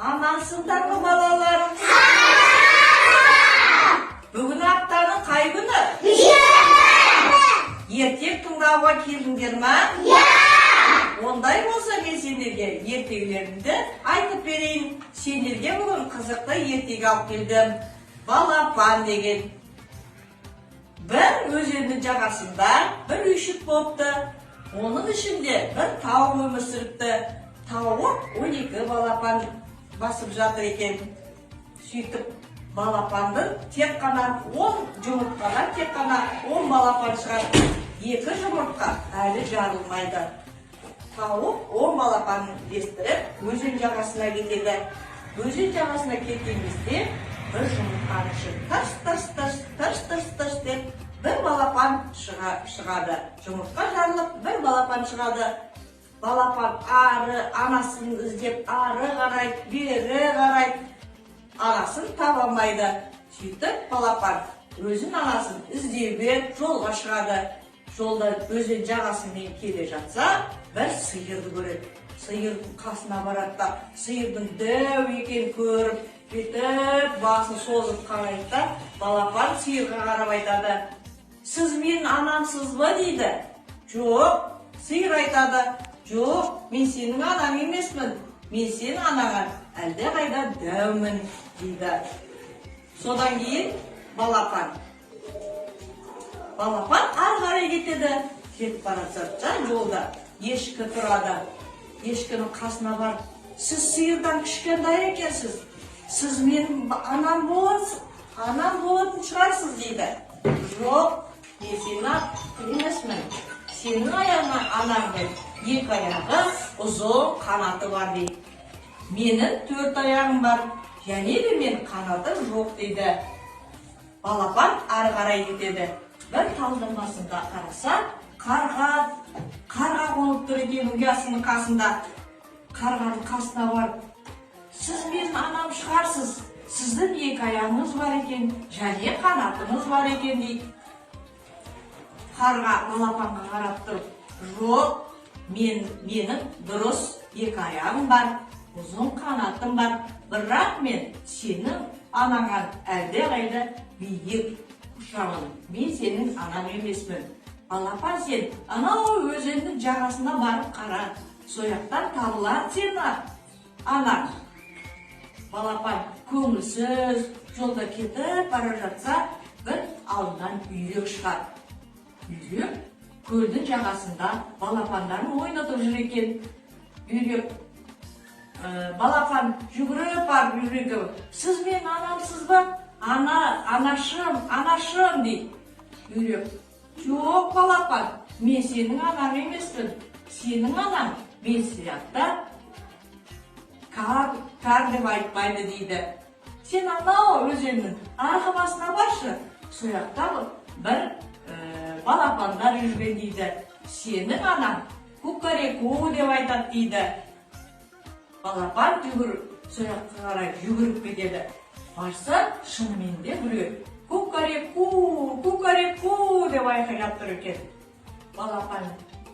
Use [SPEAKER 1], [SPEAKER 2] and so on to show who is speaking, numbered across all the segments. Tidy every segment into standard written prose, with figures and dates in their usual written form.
[SPEAKER 1] Амансыңдар ма балаларым? Бүгін аптаның қай күні? Ертек тыңдауға келдіңдер ма? Ондай болса мен сендерге ертегілерімді айтып берейін. Сендерге бүгін қызықты ертегі алып келдім. Балапан деген. Бір өзеннің жағасында бір үйшік болыпты. Оның ішінде бір тауық өмір сүріпті. Тауық 12 балапан басып жатыр екен. Сөйтіп балапандың тек қана 10 жұмыртқадан тек қана 10 балапан шығады. 2 жұмыртқа әлі жарылмайды. Тауық 10 балапанын естіріп өзен жағасына кетеді. Өзен жағасына кеткен кезде бір жұмыртқаның іші тырс деп бір балапан шығады. Жұмыртқа жарылып бір балапан шығады. Балапан анасын іздеп ары қарайды, бері қарайды. Анасын таба алмайды. Сөйтіп балапан өзін анасын іздеуге жолға шығады. Жолда өзен жағасымен келе жатса, бір сиырды көреді. Сиырдың қасына барады да, сиырдың дәу екенін көріп, бүйтіп басын созып қарайды да, балапан сиырға қарап айтады: "Сіз менің анамсыз ба?" дейді. "Жоқ." Сиыр айтады: "Жоқ, мен сенің анаң емесмін. Мен сенің анаңа әлде қайда дәумін" дейді. Содан кейін балапан ары қарай кетеді. Кетіп бара жатса жолда ешкі тұрады. Ешкінің қасына барып: "Сіз сиырдан кішкентай екенсіз. Сіз менің анам болатын шығарсыз" дейді. "Жоқ, мен сенің емесмін. Сенің анаңның 2 аяғы, ұзын қанаты бар" дейді. "Менің 4 аяғым бар, және де мен қанатым жоқ" дейді. Балапан ары қарай кетеді. Бір талдың басында қараса, қарға қонып тұр екен ұясының қасында. Қарғаның қасына барып: "Сіз менің анам шығарсыз. Сіздің 2 аяғыңыз бар екен, және қанатыңыз бар екен" дейді. Қарға балапанға қарап тұрып: "Жоқ, менің дұрыс 2 аяғым бар, ұзын қанатым бар, бірақ мен сенің анаңа әлде қайда биік ұшамын. Мен сенің анаң емеспін. Балапан, сен анау өзеннің жағасына барып қара, сояқтан табылады сені анаң." Балапан көңілсіз жолда кетіп бара жатса, бір алдынан үйрек шығады. Үйрек көлдің жағасында балапандарын ойнатып жүр екен. Үйрек балапан жүгіріп барып үйрекке: "Сіз менің анамсыз ба? Анашым" дейді. Үйрек: "Жоқ балапан, мен сенің анаң емеспін. Сенің анаң мен сияқты кар деп айтпайды" дейді. "Сен анау өзеннің арғы басына баршы, сояқта бір балапандар жүрген" дейді. "Сенің анаң кукареку деп айтады" дейді. Балапан сояққа қарай жүгіріп кетеді. Барса, шынымен де біреу "Кукареку, кукареку" деп айқайлап тұр екен. Балапан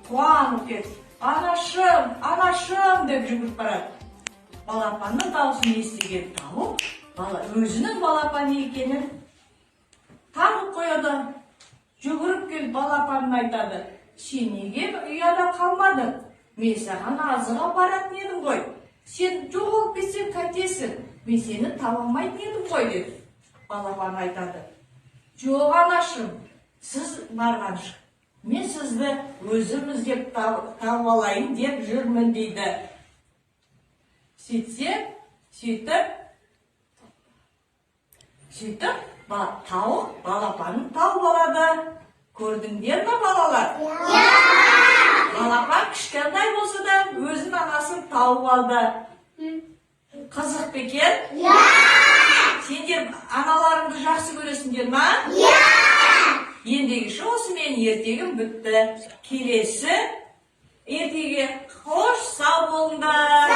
[SPEAKER 1] қуанып кетіп: "Анашым" деп жүгіріп барады. Балапанның дауысын естіген тауық өзінің балапаны екенін танып қояды. Жүгіріп келіп балапанына айтады: "Сен неге ұяда қалмадың? Мен саған азық апаратын едім ғой. Сен жоғалып кетсең қайтесің? Мен сені таба алмайтын едім ғой" деді. Балапан айтады: "Жоқ анашым, сіз барған шығ. Мен сізді өзім іздеп тауып алайын деп жүрмін" дейді. Сөйтіп тауық балапанын тауып алады. Көрдіңдер ме балалар? Балапан кішкентай болса да өзін анасын тауып алды. Қызық екен? Сендер аналарыңды жақсы көресіңдер ма? Ендігіші осымен ертегім бітті. Келесі ертеге қош сау болыңдар.